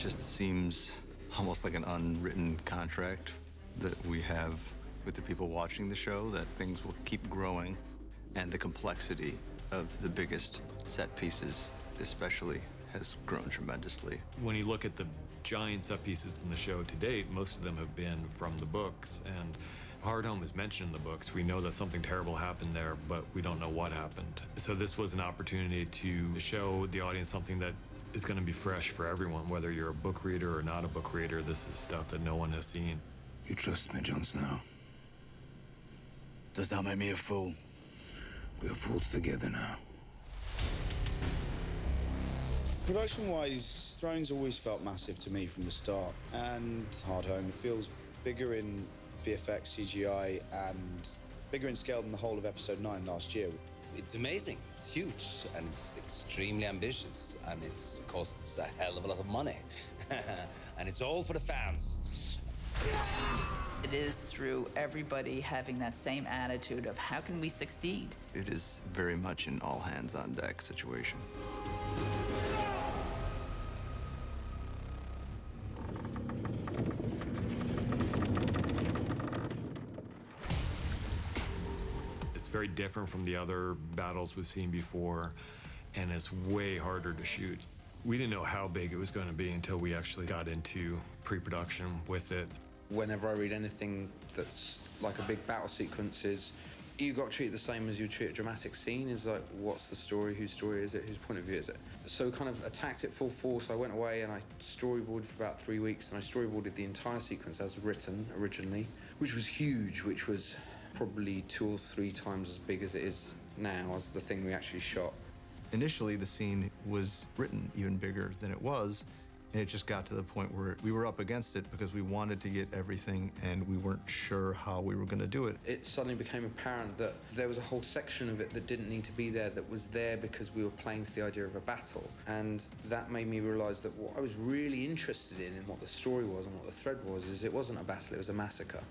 just seems almost like an unwritten contract that we have with the people watching the show, that things will keep growing, and the complexity of the biggest set pieces especially has grown tremendously. When you look at the giant set pieces in the show to date, most of them have been from the books, and Hardhome is mentioned in the books. We know that something terrible happened there, but we don't know what happened. So this was an opportunity to show the audience something that is going to be fresh for everyone, whether you're a book reader or not a book reader. This is stuff that no one has seen. You trust me, Jon Snow? Does that make me a fool? We're fools together now. Production-wise, Thrones always felt massive to me from the start, and Hardhome, it feels bigger in VFX, CGI, and bigger in scale than the whole of episode 9 last year. It's amazing, it's huge, and it's extremely ambitious, and it costs a hell of a lot of money. And it's all for the fans. It is through everybody having that same attitude of how can we succeed? It is very much an all-hands-on-deck situation. It's very different from the other battles we've seen before, and it's way harder to shoot. We didn't know how big it was going to be until we actually got into pre-production with it. Whenever I read anything that's like a big battle sequences, you've got to treat it the same as you treat a dramatic scene. Is like, what's the story, whose story is it, whose point of view is it? So kind of attacked it full force. I went away and I storyboarded for about 3 weeks, and I storyboarded the entire sequence as written originally, which was huge, which was probably 2 or 3 times as big as it is now as the thing we actually shot. Initially, the scene was written even bigger than it was, and it just got to the point where we were up against it because we wanted to get everything and we weren't sure how we were going to do it. It suddenly became apparent that there was a whole section of it that didn't need to be there, that was there because we were playing to the idea of a battle. And that made me realise that what I was really interested in what the story was and what the thread was, is it wasn't a battle, it was a massacre.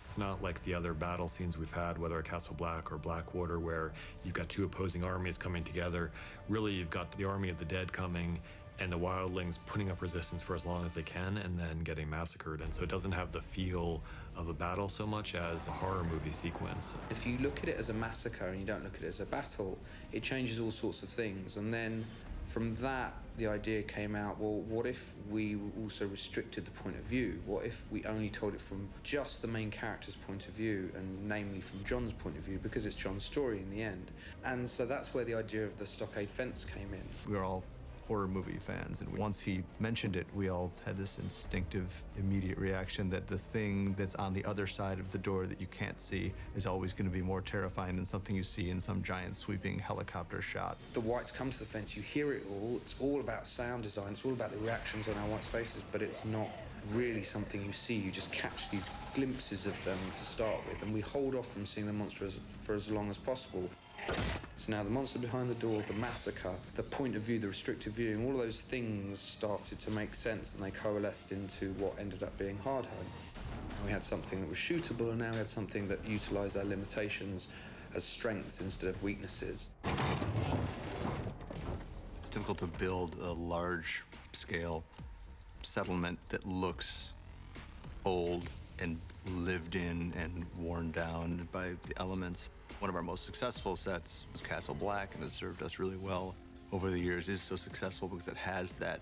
It's not like the other battle scenes we've had, whether at Castle Black or Blackwater, where you've got 2 opposing armies coming together. Really, you've got the army of the dead coming and the wildlings putting up resistance for as long as they can and then getting massacred. And so it doesn't have the feel of a battle so much as a horror movie sequence. If you look at it as a massacre and you don't look at it as a battle, it changes all sorts of things. And then from that, the idea came out, well, what if we also restricted the point of view? What if we only told it from just the main character's point of view, and namely from Jon's point of view, because it's Jon's story in the end. And so that's where the idea of the stockade fence came in. We were all horror movie fans, and once he mentioned it, we all had this instinctive, immediate reaction that the thing that's on the other side of the door that you can't see is always going to be more terrifying than something you see in some giant sweeping helicopter shot. The whites come to the fence, you hear it all, it's all about sound design, it's all about the reactions on our whites' faces, but it's not really something you see. You just catch these glimpses of them to start with, and we hold off from seeing the monster for as long as possible. So now the monster behind the door, the massacre, the point of view, the restrictive view, and all of those things started to make sense, and they coalesced into what ended up being Hardhome. We had something that was shootable, and now we had something that utilised our limitations as strengths instead of weaknesses. It's difficult to build a large-scale settlement that looks old and lived in and worn down by the elements. One of our most successful sets was Castle Black, and it served us really well over the years. It is so successful because it has that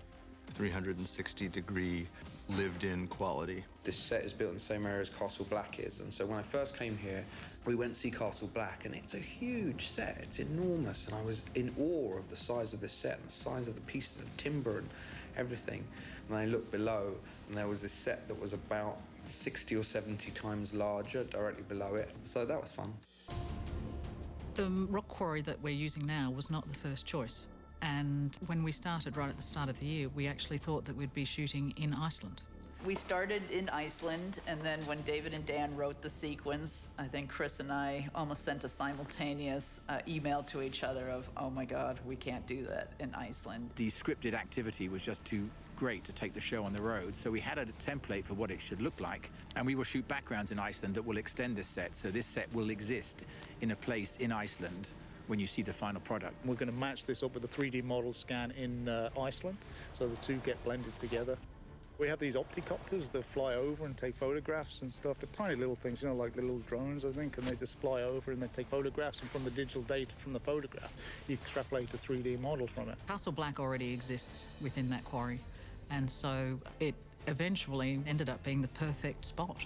360-degree lived-in quality. This set is built in the same area as Castle Black is, and so when I first came here, we went to see Castle Black, and it's a huge set, it's enormous, and I was in awe of the size of this set and the size of the pieces of timber and everything. And I looked below, and there was this set that was about 60 or 70 times larger directly below it, so that was fun. The rock quarry that we're using now was not the first choice. And when we started right at the start of the year, we actually thought that we'd be shooting in Iceland. We started in Iceland, and then when David and Dan wrote the sequence, I think Chris and I almost sent a simultaneous email to each other of, oh my God, we can't do that in Iceland. The scripted activity was just too great to take the show on the road, so we had a template for what it should look like, and we will shoot backgrounds in Iceland that will extend this set, so this set will exist in a place in Iceland when you see the final product. We're going to match this up with a 3D model scan in Iceland, so the two get blended together. We have these opticopters that fly over and take photographs and stuff. They're tiny little things, you know, like little drones, I think, and they just fly over and they take photographs, and from the digital data from the photograph, you extrapolate a 3D model from it. Castle Black already exists within that quarry, and so it eventually ended up being the perfect spot,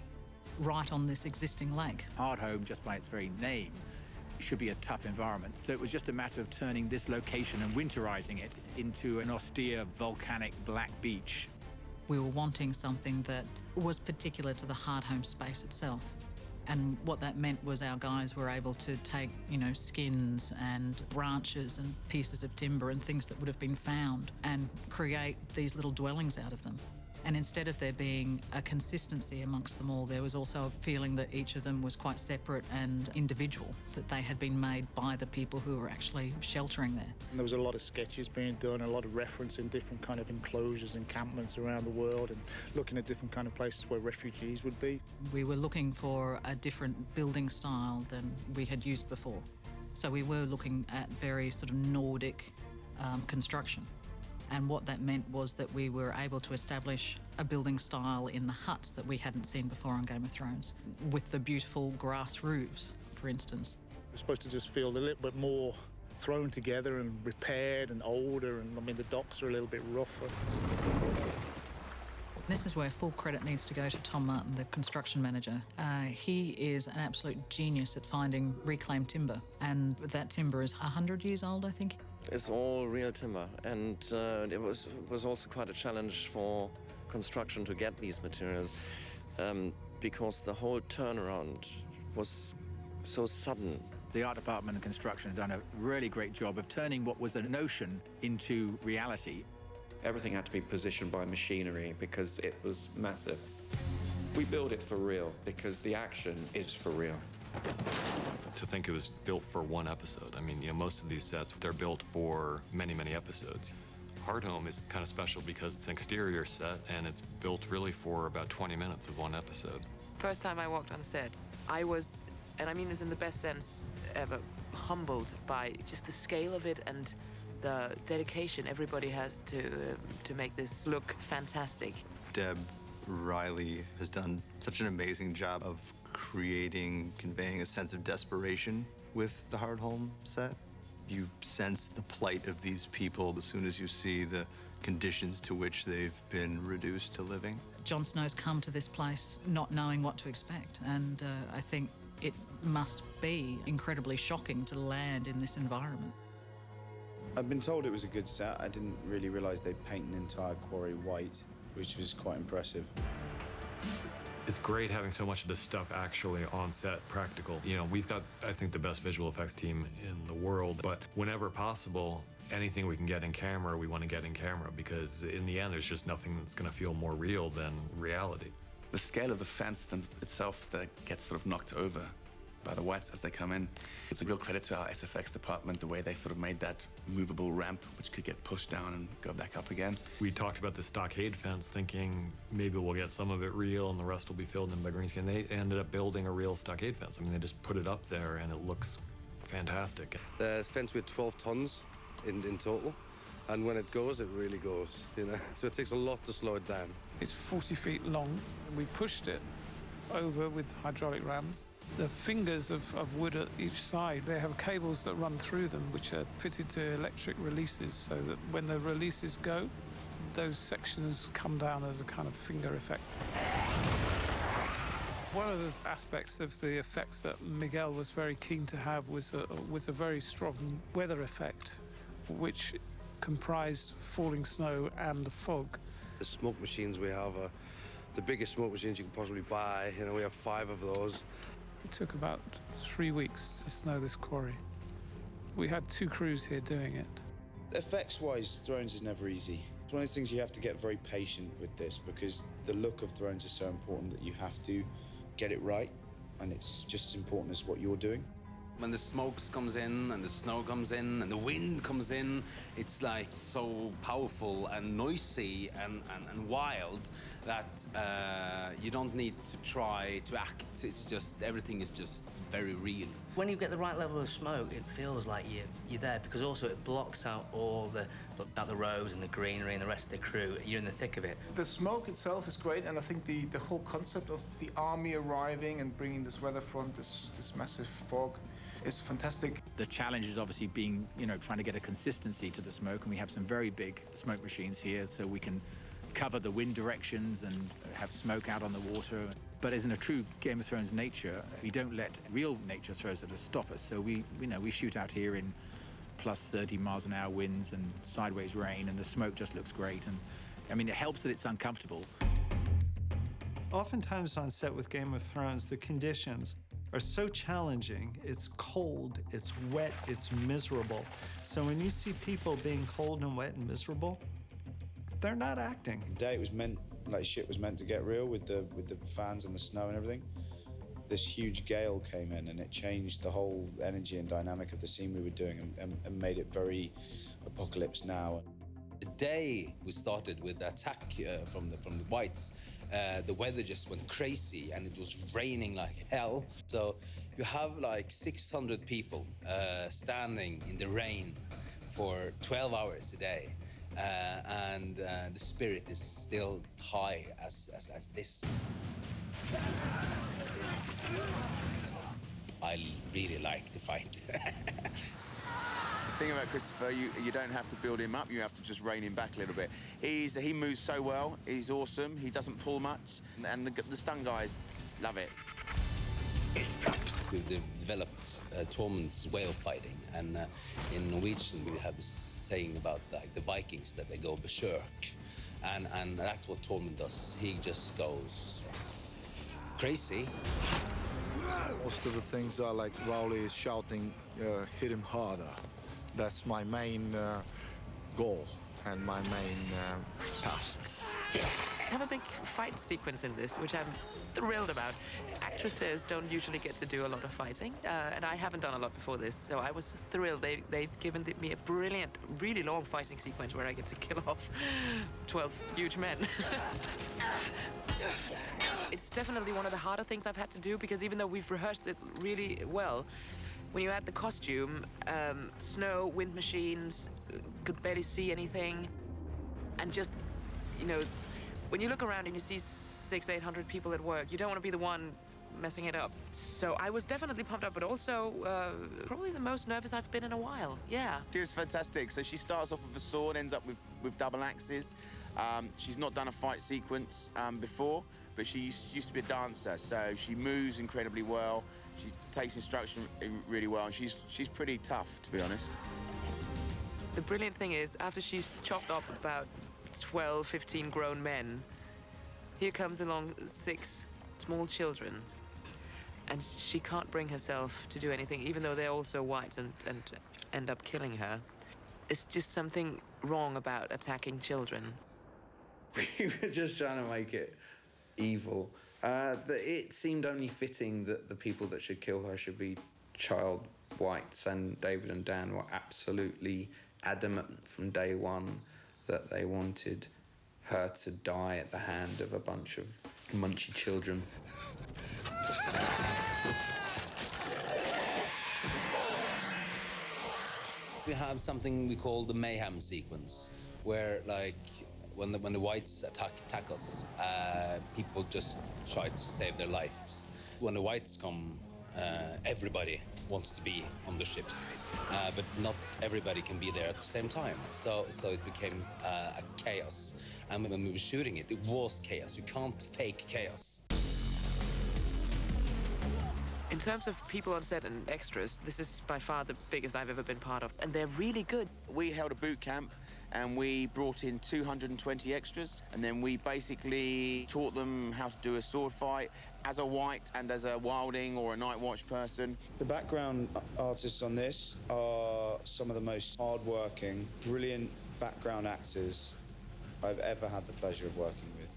right on this existing lake. Hardhome, just by its very name, should be a tough environment. So it was just a matter of turning this location and winterizing it into an austere, volcanic black beach. We were wanting something that was particular to the Hardhome space itself. And what that meant was our guys were able to take, you know, skins and branches and pieces of timber and things that would have been found and create these little dwellings out of them. And instead of there being a consistency amongst them all, there was also a feeling that each of them was quite separate and individual, that they had been made by the people who were actually sheltering there. And there was a lot of sketches being done, a lot of reference in different kind of enclosures, encampments around the world, and looking at different kind of places where refugees would be. We were looking for a different building style than we had used before. So we were looking at very sort of Nordic construction. And what that meant was that we were able to establish a building style in the huts that we hadn't seen before on Game of Thrones, with the beautiful grass roofs, for instance. We're supposed to just feel a little bit more thrown together and repaired and older, and I mean the docks are a little bit rougher. This is where full credit needs to go to Tom Martin, the construction manager. He is an absolute genius at finding reclaimed timber, and that timber is 100 years old, I think. It's all real timber, and it was also quite a challenge for construction to get these materials, because the whole turnaround was so sudden. The art department and construction have done a really great job of turning what was a notion into reality. Everything had to be positioned by machinery because it was massive. We build it for real because the action is for real. To think it was built for one episode. I mean, you know, most of these sets, they're built for many, many episodes. Hardhome is kind of special because it's an exterior set and it's built really for about 20 minutes of one episode. First time I walked on set, I was, and I mean this in the best sense ever, humbled by just the scale of it and the dedication everybody has to make this look fantastic. Deb Riley has done such an amazing job of conveying a sense of desperation with the Hardhome set. You sense the plight of these people as soon as you see the conditions to which they've been reduced to living. Jon Snow's come to this place not knowing what to expect, and I think it must be incredibly shocking to land in this environment. I've been told it was a good set. I didn't really realise they'd paint an entire quarry white, which was quite impressive. It's great having so much of this stuff actually on set, practical. You know, we've got, I think, the best visual effects team in the world, but whenever possible, anything we can get in camera, we want to get in camera, because in the end, there's just nothing that's going to feel more real than reality. The scale of the fence itself that gets sort of knocked over by the whites as they come in. It's a real credit to our SFX department, the way they sort of made that movable ramp, which could get pushed down and go back up again. We talked about the stockade fence, thinking maybe we'll get some of it real and the rest will be filled in by green screen. They ended up building a real stockade fence. I mean, they just put it up there and it looks fantastic. The fence with 12 tons in total, and when it goes, it really goes, you know. So it takes a lot to slow it down. It's 40 feet long. We pushed it over with hydraulic rams. The fingers of wood at each side, they have cables that run through them, which are fitted to electric releases, so that when the releases go, those sections come down as a kind of finger effect. One of the aspects of the effects that Miguel was very keen to have was a very strong weather effect, which comprised falling snow and fog. The smoke machines we have are the biggest smoke machines you can possibly buy. You know, we have 5 of those. It took about 3 weeks to snow this quarry. We had 2 crews here doing it. Effects-wise, Thrones is never easy. It's one of those things you have to get very patient with this, because the look of Thrones is so important that you have to get it right, and it's just as important as what you're doing. When the smoke comes in and the snow comes in and the wind comes in, it's like so powerful and noisy and wild that you don't need to try to act. It's just, everything is just very real. When you get the right level of smoke, it feels like you're there, because also it blocks out all the roads and the greenery and the rest of the crew. You're in the thick of it. The smoke itself is great, and I think the whole concept of the army arriving and bringing this weather front, this massive fog, is fantastic. The challenge is obviously being, trying to get a consistency to the smoke, and we have some very big smoke machines here, so we can cover the wind directions and have smoke out on the water. But as in a true Game of Thrones nature, we don't let real nature throws at us stop us. So we shoot out here in plus 30 miles an hour winds and sideways rain, and the smoke just looks great. And I mean, it helps that it's uncomfortable. Oftentimes on set with Game of Thrones, the conditions are so challenging. It's cold, it's wet, it's miserable. So when you see people being cold and wet and miserable, they're not acting. The day it was meant, like shit was meant to get real with the fans and the snow and everything. This huge gale came in and it changed the whole energy and dynamic of the scene we were doing and made it very Apocalypse Now. The day we started with the attack from the Whites, the weather just went crazy and it was raining like hell. So you have like 600 people standing in the rain for 12 hours a day. And the spirit is still high as this. I really like the fight. The thing about Christopher, you don't have to build him up, you have to just rein him back a little bit. He moves so well, he's awesome, he doesn't pull much, and the stun guys love it. We've developed Tormund's way of fighting, and in Norwegian we have a saying about like the Vikings that they go berserk, and that's what Tormund does. He just goes crazy. Most of the things are like Rowley is shouting, hit him harder. That's my main goal and my main task. I have a big fight sequence in this, which I'm thrilled about. Actresses don't usually get to do a lot of fighting, and I haven't done a lot before this, so I was thrilled. They've given me a brilliant, really long fighting sequence where I get to kill off 12 huge men. It's definitely one of the harder things I've had to do, because even though we've rehearsed it really well, when you add the costume, snow, wind machines, could barely see anything, and just, when you look around and you see 600-800 people at work, you don't want to be the one messing it up. So I was definitely pumped up, but also probably the most nervous I've been in a while. Yeah. She was fantastic. So she starts off with a sword, ends up with double axes. She's not done a fight sequence before, but she used to be a dancer, so she moves incredibly well. She takes instruction really well, and she's pretty tough, to be honest. The brilliant thing is, after she's chopped up about 12, 15 grown men, here comes along 6 small children, and she can't bring herself to do anything, even though they're also white and end up killing her. It's just something wrong about attacking children. We were just trying to make it evil. It seemed only fitting that the people that should kill her should be child whites, and David and Dan were absolutely adamant from day one that they wanted her to die at the hand of a bunch of munchy children. We have something we call the mayhem sequence, where like when the whites attack us, people just try to save their lives. When the whites come, everybody wants to be on the ships, but not everybody can be there at the same time. So it became a chaos. And when we were shooting it, it was chaos. You can't fake chaos. In terms of people on set and extras, this is by far the biggest I've ever been part of, and they're really good. We held a boot camp, and we brought in 220 extras, and then we basically taught them how to do a sword fight as a white and as a wilding or a night watch person. The background artists on this are some of the most hard-working, brilliant background actors I've ever had the pleasure of working with.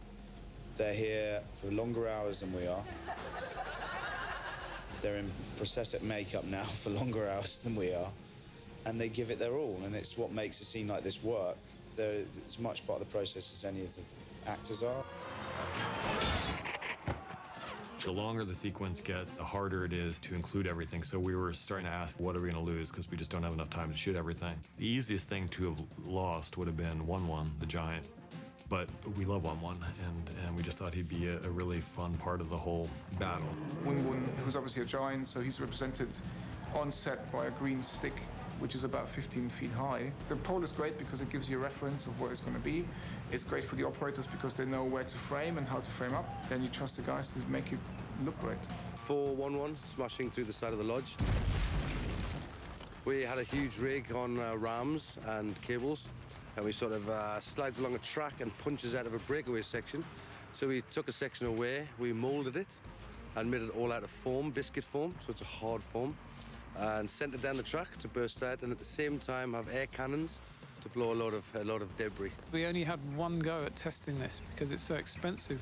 They're here for longer hours than we are. They're in prosthetic makeup now for longer hours than we are. And they give it their all, and it's what makes a scene like this work. They're as much part of the process as any of the actors are. The longer the sequence gets, the harder it is to include everything. So we were starting to ask, what are we going to lose? Because we just don't have enough time to shoot everything. The easiest thing to have lost would have been 1-1, the giant. But we love 1-1, and we just thought he'd be a really fun part of the whole battle. 1-1, who's obviously a giant, so he's represented on set by a green stick, which is about 15 feet high. The pole is great because it gives you a reference of what it's going to be. It's great for the operators because they know where to frame and how to frame up. Then you trust the guys to make it look great. 4-1-1, smashing through the side of the lodge. We had a huge rig on rams and cables, and we sort of slides along a track and punches out of a breakaway section. So we took a section away, we molded it, and made it all out of foam, biscuit foam, so it's a hard foam, and sent it down the track to burst out, and at the same time have air cannons to blow a lot of debris. We only had one go at testing this because it's so expensive.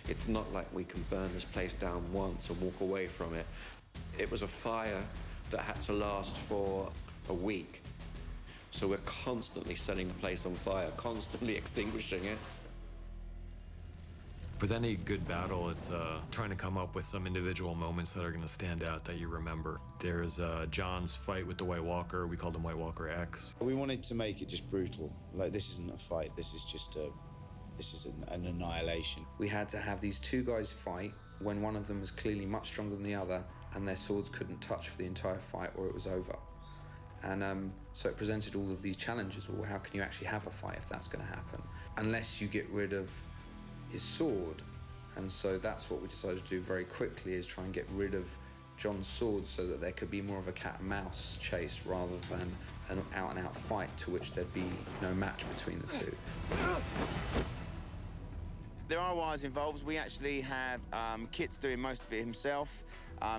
It's not like we can burn this place down once and walk away from it. It was a fire that had to last for a week. So we're constantly setting the place on fire, constantly extinguishing it. With any good battle, it's trying to come up with some individual moments that are going to stand out that you remember. There's John's fight with the White Walker. We called him White Walker X. We wanted to make it just brutal. Like, this isn't a fight. This is just an annihilation. We had to have these two guys fight when one of them was clearly much stronger than the other, and their swords couldn't touch for the entire fight or it was over. And so it presented all of these challenges. Well, how can you actually have a fight if that's going to happen? Unless you get rid of his sword. And so that's what we decided to do very quickly, is try and get rid of John's sword so that there could be more of a cat and mouse chase rather than an out-and-out fight to which there'd be no match between the two. There are wires involved. We actually have Kit's doing most of it himself.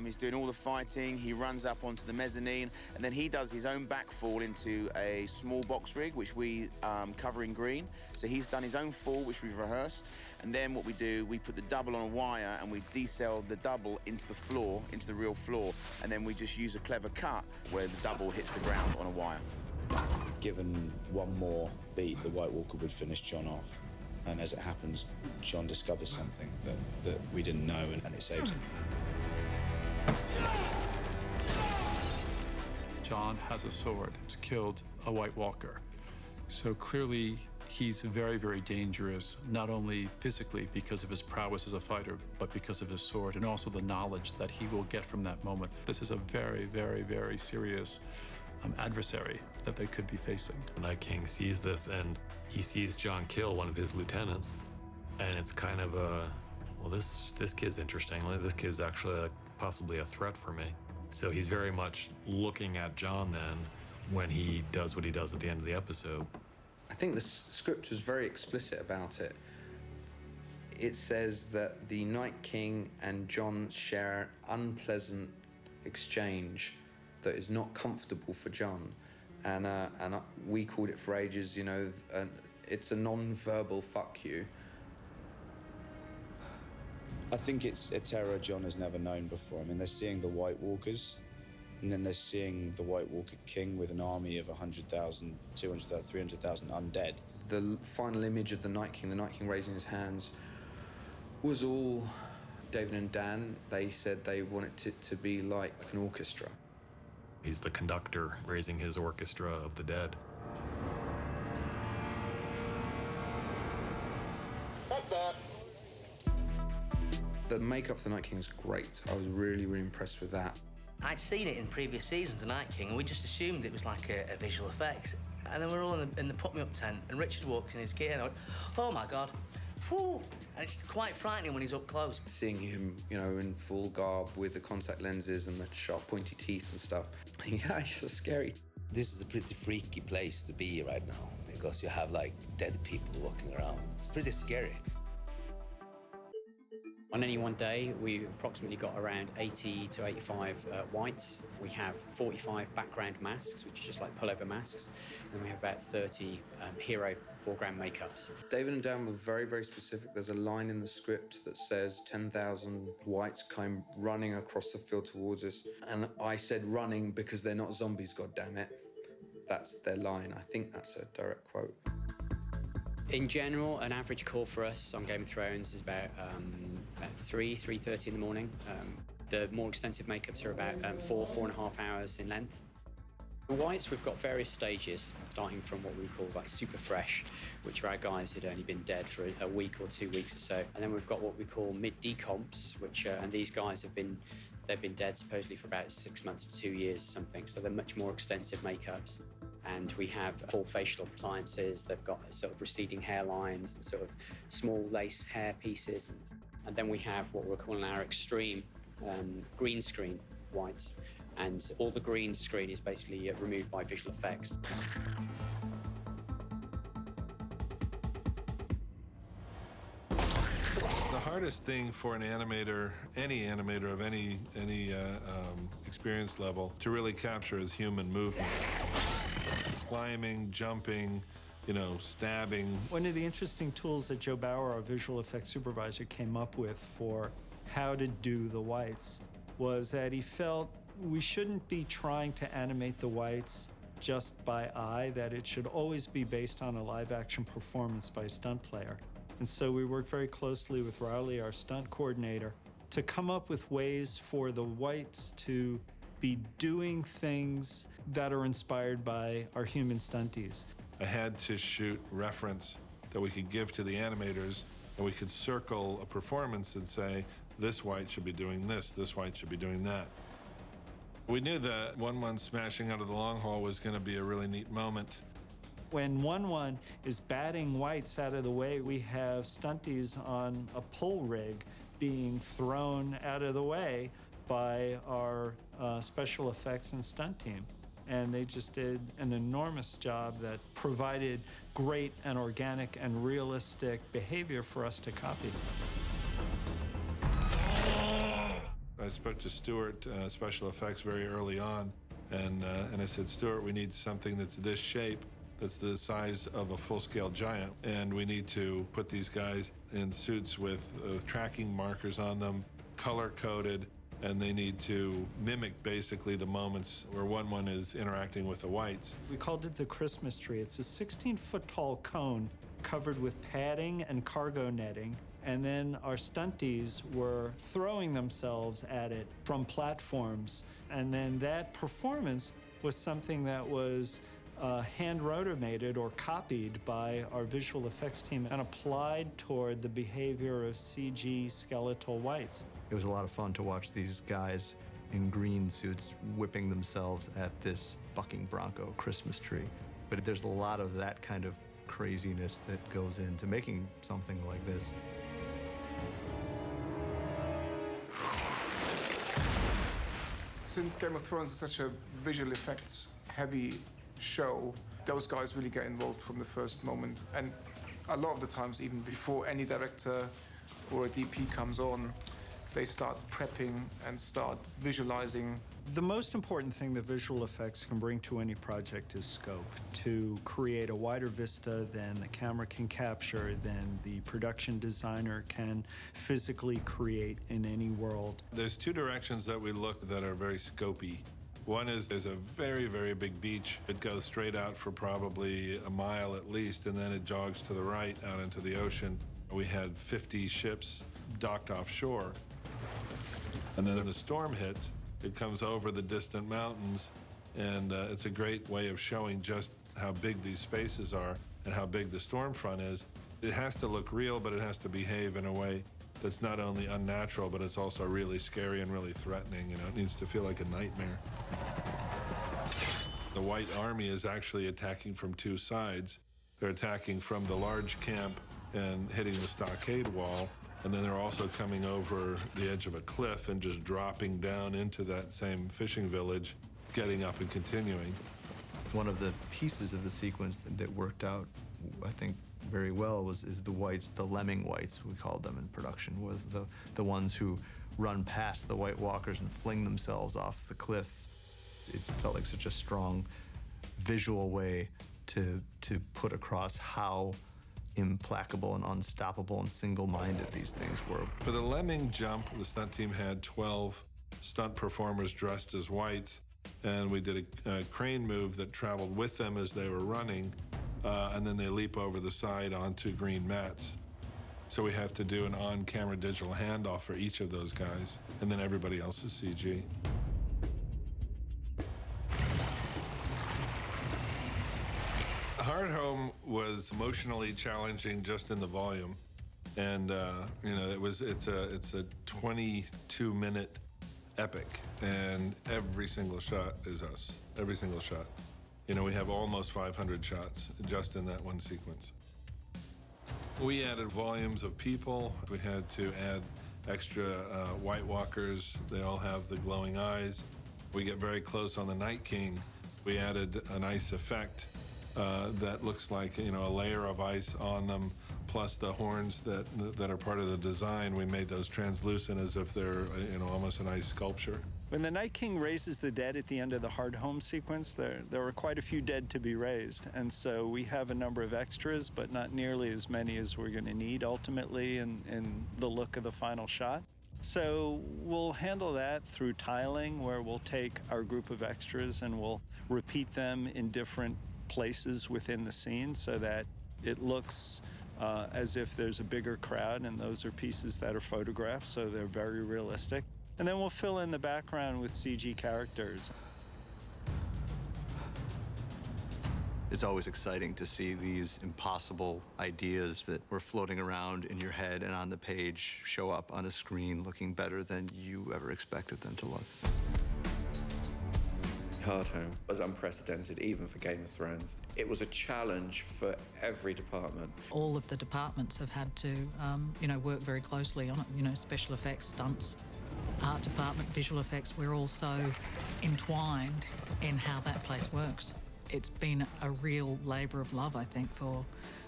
He's doing all the fighting. He runs up onto the mezzanine, and then he does his own backfall into a small box rig, which we cover in green. So he's done his own fall, which we've rehearsed. And then what we do, we put the double on a wire, and we decel the double into the floor, into the real floor. And then we just use a clever cut where the double hits the ground on a wire. Given one more beat, the White Walker would finish John off. And as it happens, John discovers something that we didn't know, and it saves him. John has a sword. He's killed a White Walker. So clearly he's very, very dangerous, not only physically because of his prowess as a fighter, but because of his sword and also the knowledge that he will get from that moment. This is a very, very, very serious adversary that they could be facing. The Night King sees this, and he sees John kill one of his lieutenants, and it's kind of well, this kid's interesting. This kid's actually possibly a threat for me. So he's very much looking at John then when he does what he does at the end of the episode. I think the script was very explicit about it. It says that the Night King and John share an unpleasant exchange that is not comfortable for John. And we called it for ages, you know, it's a non-verbal fuck you. I think it's a terror John has never known before. I mean, they're seeing the White Walkers, and then they're seeing the White Walker King with an army of 100,000, 200,000, 300,000 undead. The final image of the Night King raising his hands, was all David and Dan. They said they wanted it to be like an orchestra. He's the conductor raising his orchestra of the dead. The makeup for the Night King is great. I was really, really impressed with that. I'd seen it in previous seasons, The Night King, and we just assumed it was like a visual effects. And then we're all in the put-me-up tent, and Richard walks in his gear, and I went, oh my God, whoo! And it's quite frightening when he's up close. Seeing him, you know, in full garb with the contact lenses and the sharp, pointy teeth and stuff, yeah, it's just scary. This is a pretty freaky place to be right now, because you have, like, dead people walking around. It's pretty scary. On any one day, we've approximately got around 80 to 85 whites. We have 45 background masks, which are just like pullover masks. And then we have about 30 hero foreground makeups. David and Dan were very, very specific. There's a line in the script that says 10,000 whites came running across the field towards us. And I said running because they're not zombies, goddammit. that's their line. I think that's a direct quote. In general, an average call for us on Game of Thrones is about 3:30 in the morning. The more extensive makeups are about 4.5 hours in length. The whites, we've got various stages, starting from what we call like super fresh, which are our guys who'd only been dead for a week or 2 weeks or so. And then we've got what we call mid-decomps, which and these guys they've been dead supposedly for about 6 months to 2 years or something. So they're much more extensive makeups. And we have full facial appliances. They've got sort of receding hairlines and sort of small lace hair pieces. And then we have what we're calling our extreme green screen whites. And all the green screen is basically removed by visual effects. The hardest thing for an animator, any animator of any experience level, to really capture is human movement. Climbing, jumping, stabbing. One of the interesting tools that Joe Bauer, our visual effects supervisor, came up with for how to do the whites was that he felt we shouldn't be trying to animate the whites just by eye, that it should always be based on a live-action performance by a stunt player. And so we worked very closely with Rowley, our stunt coordinator, to come up with ways for the whites to be doing things that are inspired by our human stunties. I had to shoot reference that we could give to the animators, and we could circle a performance and say, this white should be doing this white should be doing that. We knew that 1-1 smashing out of the long haul was going to be a really neat moment. When 1-1 is batting whites out of the way, we have stunties on a pull rig being thrown out of the way by our special effects and stunt team. And they just did an enormous job that provided great and organic and realistic behavior for us to copy. I spoke to Stuart, special effects, very early on, and I said, Stuart, we need something that's this shape, that's the size of a full-scale giant, and we need to put these guys in suits with tracking markers on them, color-coded, and they need to mimic basically the moments where 1-1 is interacting with the whites. We called it the Christmas tree. It's a 16-foot-tall cone covered with padding and cargo netting, and then our stunties were throwing themselves at it from platforms. And then that performance was something that was hand rotomated or copied by our visual effects team and applied toward the behavior of CG skeletal whites. It was a lot of fun to watch these guys in green suits whipping themselves at this bucking bronco Christmas tree. But there's a lot of that kind of craziness that goes into making something like this. Since Game of Thrones is such a visual effects heavy show, those guys really get involved from the first moment. And a lot of the times, even before any director or a DP comes on, they start prepping and start visualizing. The most important thing that visual effects can bring to any project is scope, to create a wider vista than the camera can capture, than the production designer can physically create in any world. There's two directions that we look that are very scopy. One is there's a very, very big beach. It goes straight out for probably a mile at least, and then it jogs to the right out into the ocean. We had 50 ships docked offshore. And then the storm hits, it comes over the distant mountains, and it's a great way of showing just how big these spaces are and how big the storm front is. It has to look real, but it has to behave in a way that's not only unnatural, but it's also really scary and really threatening. It needs to feel like a nightmare. The White Army is actually attacking from two sides. They're attacking from the large camp and hitting the stockade wall, and then they're also coming over the edge of a cliff and just dropping down into that same fishing village, getting up and continuing. One of the pieces of the sequence that worked out, I think, very well is the whites, the lemming whites, we called them in production, was the ones who run past the White Walkers and fling themselves off the cliff. It felt like such a strong visual way to put across how implacable and unstoppable and single-minded these things were. For the lemming jump, the stunt team had 12 stunt performers dressed as whites, And we did a crane move that traveled with them as they were running, and then they leap over the side onto green mats. So we have to do an on-camera digital handoff for each of those guys, and then everybody else is CG. Hardhome was emotionally challenging just in the volume, and you know, it's a 22-minute epic, and every single shot is us. Every single shot. You know, we have almost 500 shots just in that one sequence. We added volumes of people. We had to add extra White Walkers. They all have the glowing eyes. We get very close on the Night King. We added an ice effect that looks like, you know, a layer of ice on them, plus the horns that are part of the design. We made those translucent as if they're, you know, almost an ice sculpture. When the Night King raises the dead at the end of the Hardhome sequence, there were quite a few dead to be raised. And so we have a number of extras, but not nearly as many as we're going to need ultimately in the look of the final shot. So we'll handle that through tiling, where we'll take our group of extras and we'll repeat them in different places within the scene so that it looks as if there's a bigger crowd, and those are pieces that are photographed, so they're very realistic. And then we'll fill in the background with CG characters. It's always exciting to see these impossible ideas that were floating around in your head and on the page show up on a screen looking better than you ever expected them to look. Hardhome was unprecedented, even for Game of Thrones. It was a challenge for every department. All of the departments have had to, you know, work very closely on it. You know, special effects, stunts, art department, visual effects. We're all so entwined in how that place works. It's been a real labour of love, I think, for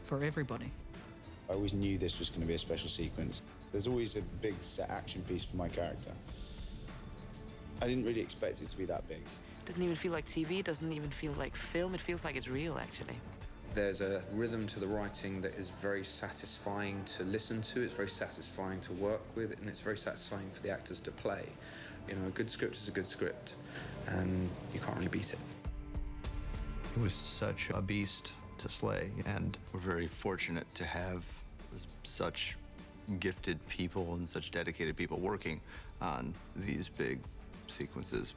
everybody. I always knew this was going to be a special sequence. There's always a big set action piece for my character. I didn't really expect it to be that big. It doesn't even feel like TV, it doesn't even feel like film, it feels like it's real, actually. There's a rhythm to the writing that is very satisfying to listen to, it's very satisfying to work with, and it's very satisfying for the actors to play. You know, a good script is a good script, and you can't really beat it. It was such a beast to slay, and we're very fortunate to have such gifted people and such dedicated people working on these big sequences.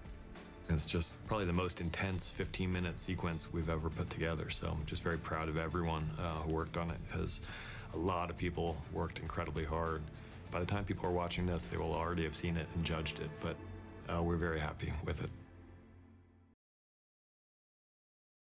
It's just probably the most intense 15-minute sequence we've ever put together, so I'm just very proud of everyone who worked on it, because a lot of people worked incredibly hard. By the time people are watching this, they will already have seen it and judged it, but we're very happy with it.